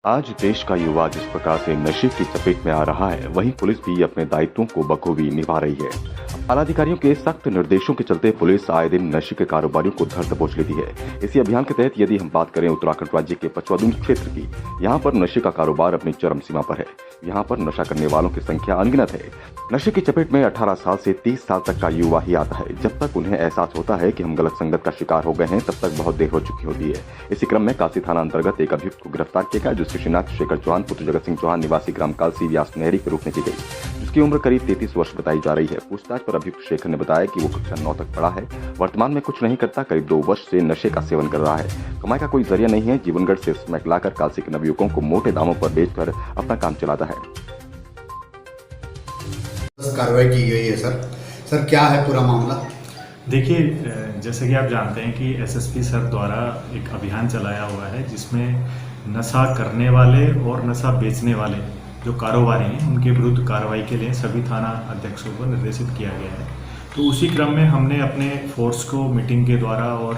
आज देश का युवा जिस प्रकार से नशे की चपेट में आ रहा है, वहीं पुलिस भी अपने दायित्वों को बखूबी निभा रही है। आला अधिकारियों के सख्त निर्देशों के चलते पुलिस आए दिन नशे के कारोबारियों को धर दबोच लेती है। इसी अभियान के तहत यदि हम बात करें उत्तराखंड राज्य के पचवादून क्षेत्र की, यहाँ पर नशे का कारोबार अपनी चरम सीमा पर है। यहाँ पर नशा करने वालों की संख्या अनगिनत है। नशे की चपेट में 18 साल से 30 साल तक का युवा ही आता है। जब तक उन्हें एहसास होता है कि हम गलत संगत का शिकार हो गए हैं, तब तक बहुत देर हो चुकी होती है। इसी क्रम में कासी थाना अंतर्गत एक अभियुक्त को गिरफ्तार किया गया, जिसकी शिनाख्त शेखर चौहान पुत्र जगत सिंह चौहान निवासी ग्राम कालसी व्यास नहरी के रूप में की गई, जिसकी उम्र करीब 33 वर्ष बताई जा रही है। पूछताछ पर अभियुक्त शेखर ने बताया कि वो कक्षा 9 तक पढ़ा है, वर्तमान में कुछ नहीं करता, करीब 2 वर्ष से नशे का सेवन कर रहा है। कमाई का कोई जरिया नहीं है। जीवनगढ़ से स्मैक लाकर कालसी के नवयुवकों को मोटे दामों पर बेचकर अपना काम चलाता है। कार्रवाई की गई है सर क्या है पूरा मामला? देखिए, जैसे कि आप जानते हैं कि एसएसपी सर द्वारा एक अभियान चलाया हुआ है, जिसमें नशा करने वाले और नशा बेचने वाले जो कारोबारी हैं उनके विरुद्ध कार्रवाई के लिए सभी थाना अध्यक्षों को निर्देशित किया गया है। तो उसी क्रम में हमने अपने फोर्स को मीटिंग के द्वारा और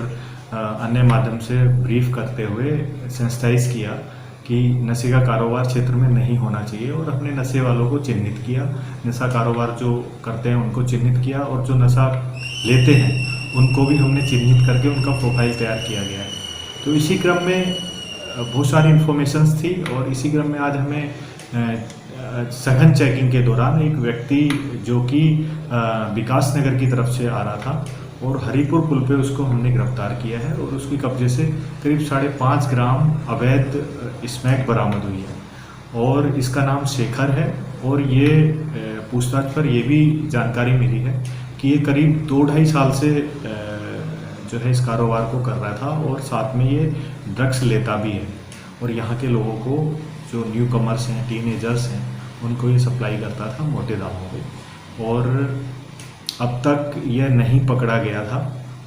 अन्य माध्यम से ब्रीफ करते हुए सेंसिटाइज किया कि नशे का कारोबार क्षेत्र में नहीं होना चाहिए, और अपने नशे वालों को चिन्हित किया, नशा कारोबार जो करते हैं उनको चिन्हित किया, और जो नशा लेते हैं उनको भी हमने चिन्हित करके उनका प्रोफाइल तैयार किया गया है। तो इसी क्रम में बहुत सारी इन्फॉर्मेशंस थी, और इसी क्रम में आज हमें सघन चेकिंग के दौरान एक व्यक्ति जो कि विकास नगर की तरफ से आ रहा था और हरिपुर पुल पे उसको हमने गिरफ्तार किया है, और उसके कब्जे से करीब 5.5 ग्राम अवैध स्मैक बरामद हुई है, और इसका नाम शेखर है। और ये पूछताछ पर ये भी जानकारी मिली है कि ये करीब 2-2.5 साल से जो है इस कारोबार को कर रहा था, और साथ में ये ड्रग्स लेता भी है, और यहाँ के लोगों को जो न्यू कमर्स हैं, टीनेजर्स हैं, उनको ये सप्लाई करता था मोटे दामों पे। और अब तक यह नहीं पकड़ा गया था।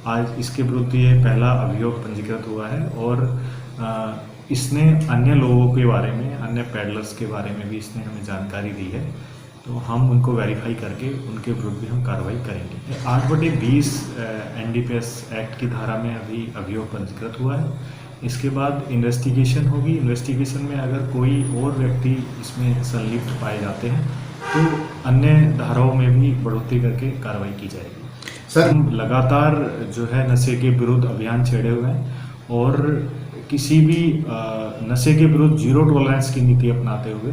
आज इसके विरुद्ध ये पहला अभियोग पंजीकृत हुआ है, और इसने अन्य लोगों के बारे में, अन्य पैडलर्स के बारे में भी इसने हमें जानकारी दी है। तो हम उनको वेरीफाई करके उनके विरुद्ध भी हम कार्रवाई करेंगे। 8/20 NDPS एक्ट की धारा में अभी अभियोग पंजीकृत हुआ है। इसके बाद इन्वेस्टिगेशन होगी। इन्वेस्टिगेशन में अगर कोई और व्यक्ति इसमें संलिप्त पाए जाते हैं तो अन्य धाराओं में भी बढ़ोतरी करके कार्रवाई की जाएगी। सर, हम लगातार जो है नशे के विरुद्ध अभियान छेड़े हुए हैं, और किसी भी नशे के विरुद्ध जीरो टॉलरेंस की नीति अपनाते हुए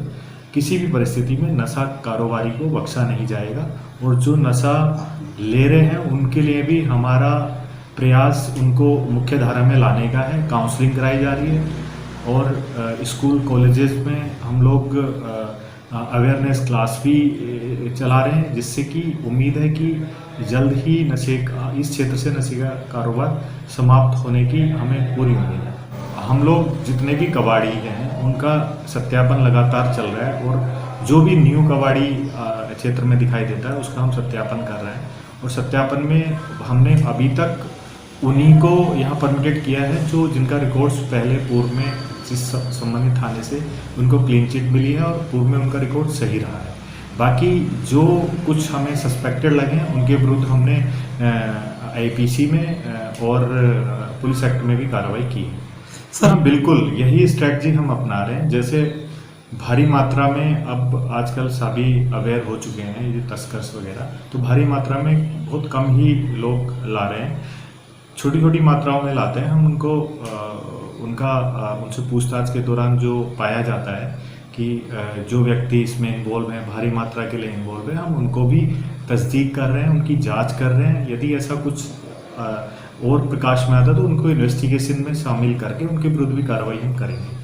किसी भी परिस्थिति में नशा कारोबारी को बख्शा नहीं जाएगा। और जो नशा ले रहे हैं उनके लिए भी हमारा प्रयास उनको मुख्य धारा में लाने का है। काउंसलिंग कराई जा रही है, और स्कूल कॉलेजेस में हम लोग अवेयरनेस क्लास भी चला रहे हैं, जिससे कि उम्मीद है कि जल्द ही इस क्षेत्र से नशे का कारोबार समाप्त होने की हमें पूरी उम्मीद है। हम लोग जितने भी कबाड़ी हैं उनका सत्यापन लगातार चल रहा है, और जो भी न्यू कबाड़ी क्षेत्र में दिखाई देता है उसका हम सत्यापन कर रहे हैं। और सत्यापन में हमने अभी तक उन्हीं को यहाँ परमिटेड किया है जो जिनका रिकॉर्ड्स पहले पूर्व में जिस संबंधित थाने से उनको क्लीन चिट मिली है, और पूर्व में उनका रिकॉर्ड सही रहा है। बाकी जो कुछ हमें सस्पेक्टेड लगे हैं उनके विरुद्ध हमने IPC में और पुलिस एक्ट में भी कार्रवाई की है। सर, बिल्कुल यही स्ट्रैटेजी हम अपना रहे हैं। जैसे भारी मात्रा में अब आजकल सभी अवेयर हो चुके हैं, ये तस्कर्स वगैरह, तो भारी मात्रा में बहुत कम ही लोग ला रहे हैं। छोटी छोटी मात्राओं में लाते हैं। हम उनको उनसे पूछताछ के दौरान जो पाया जाता है कि जो व्यक्ति इसमें इन्वॉल्व हैं, भारी मात्रा के लिए इन्वॉल्व है, हम उनको भी तस्दीक कर रहे हैं, उनकी जांच कर रहे हैं। यदि ऐसा कुछ और प्रकाश में आता है तो उनको इन्वेस्टिगेशन में शामिल करके उनके विरुद्ध भी कार्रवाई हम करेंगे।